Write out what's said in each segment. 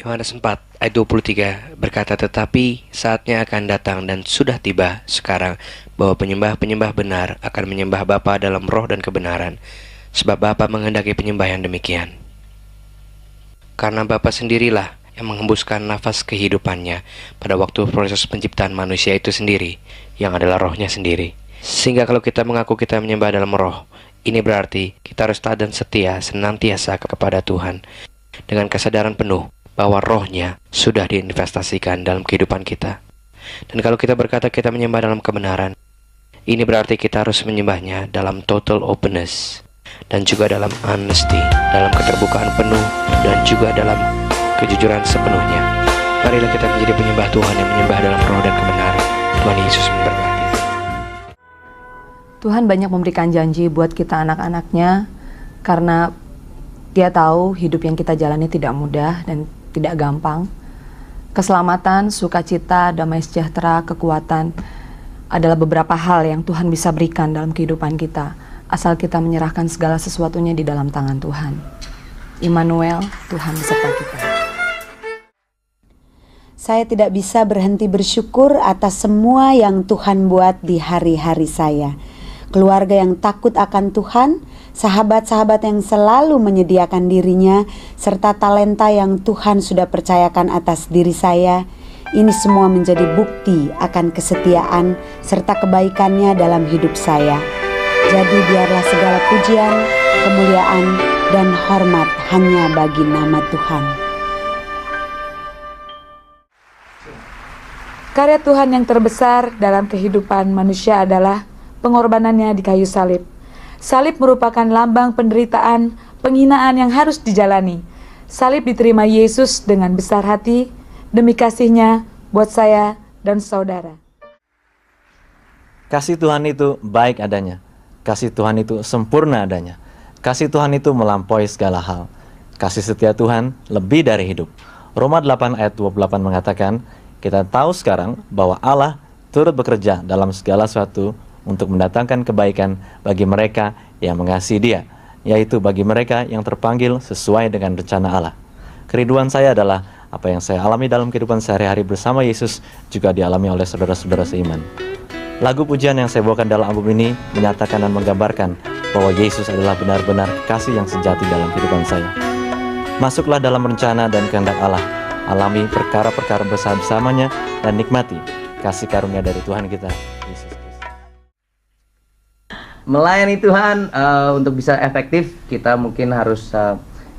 Yohanes 4 ayat 23 berkata, tetapi saatnya akan datang dan sudah tiba sekarang bahwa penyembah-penyembah benar akan menyembah Bapa dalam roh dan kebenaran, sebab Bapa menghendaki penyembah yang demikian. Karena Bapa sendirilah yang menghembuskan nafas kehidupannya pada waktu proses penciptaan manusia itu sendiri, yang adalah rohnya sendiri. Sehingga kalau kita mengaku kita menyembah dalam roh, ini berarti kita harus taat dan setia senantiasa kepada Tuhan, dengan kesadaran penuh bahwa rohnya sudah diinvestasikan dalam kehidupan kita. Dan kalau kita berkata kita menyembah dalam kebenaran, ini berarti kita harus menyembahnya dalam total openness, dan juga dalam honesty, dalam keterbukaan penuh, dan juga dalam kejujuran sepenuhnya. Marilah kita menjadi penyembah Tuhan yang menyembah dalam roh dan kebenaran. Tuhan Yesus memberkati. Tuhan banyak memberikan janji buat kita anak-anaknya, karena Dia tahu hidup yang kita jalani tidak mudah dan tidak gampang. Keselamatan, sukacita, damai sejahtera, kekuatan adalah beberapa hal yang Tuhan bisa berikan dalam kehidupan kita, asal kita menyerahkan segala sesuatunya di dalam tangan Tuhan. Immanuel, Tuhan beserta kita. Saya tidak bisa berhenti bersyukur atas semua yang Tuhan buat di hari-hari saya. Keluarga yang takut akan Tuhan, sahabat-sahabat yang selalu menyediakan dirinya, serta talenta yang Tuhan sudah percayakan atas diri saya. Ini semua menjadi bukti akan kesetiaan serta kebaikannya dalam hidup saya. Jadi biarlah segala pujian, kemuliaan, dan hormat hanya bagi nama Tuhan. Karya Tuhan yang terbesar dalam kehidupan manusia adalah pengorbanannya di kayu salib. Salib merupakan lambang penderitaan, penghinaan yang harus dijalani. Salib diterima Yesus dengan besar hati demi kasih-Nya buat saya dan saudara. Kasih Tuhan itu baik adanya. Kasih Tuhan itu sempurna adanya. Kasih Tuhan itu melampaui segala hal. Kasih setia Tuhan lebih dari hidup. Roma 8 ayat 28 mengatakan, kita tahu sekarang bahwa Allah turut bekerja dalam segala sesuatu untuk mendatangkan kebaikan bagi mereka yang mengasihi Dia, yaitu bagi mereka yang terpanggil sesuai dengan rencana Allah. Kerinduan saya adalah apa yang saya alami dalam kehidupan sehari-hari bersama Yesus juga dialami oleh saudara-saudara seiman. Lagu pujian yang saya bawakan dalam album ini menyatakan dan menggambarkan bahwa Yesus adalah benar-benar kasih yang sejati dalam kehidupan saya. Masuklah dalam rencana dan kehendak Allah, alami perkara-perkara bersama-samanya, dan nikmati kasih karunia dari Tuhan kita, Yesus. Melayani Tuhan untuk bisa efektif, kita mungkin harus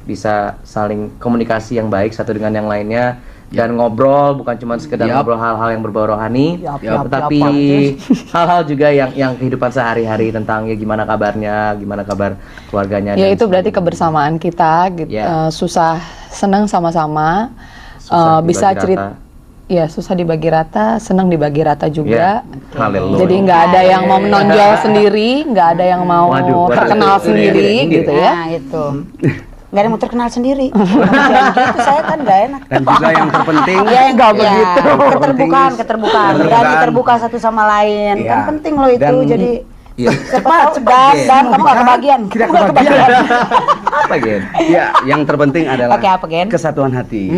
bisa saling komunikasi yang baik satu dengan yang lainnya, dan ngobrol bukan cuma sekedar ngobrol hal-hal yang berbau rohani, tetapi hal-hal juga yang kehidupan sehari-hari tentang ya gimana kabarnya, gimana kabar keluarganya. Ya itu berarti kebersamaan kita, gitu. Susah senang sama-sama, bisa cerita. Ya, susah dibagi rata, senang dibagi rata juga. Jadi nggak ada yang mau menonjol sendiri, nggak ada yang mau terkenal sendiri, gitu ya. Nah itu, nggak ada yang mau terkenal sendiri. Gitu saya kan nggak enak. Dan juga yang terpenting, ya yang nggak begitu. Keterbukaan, berani terbuka satu sama lain. Kan penting loh itu. Jadi cepat, dan kamu nggak kebagian. Tidak kebagian. Apa Gen? Ya, yang terpenting adalah kesatuan hati.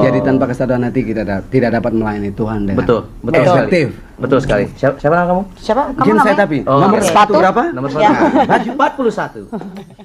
Jadi tanpa kesatuan hati kita tidak dapat melayani Tuhan dengan efektif. Betul sekali. Siapa nama kamu? Siapa? Kamu Gen namanya? saya tapi nomor sepatu berapa? Nomor 41.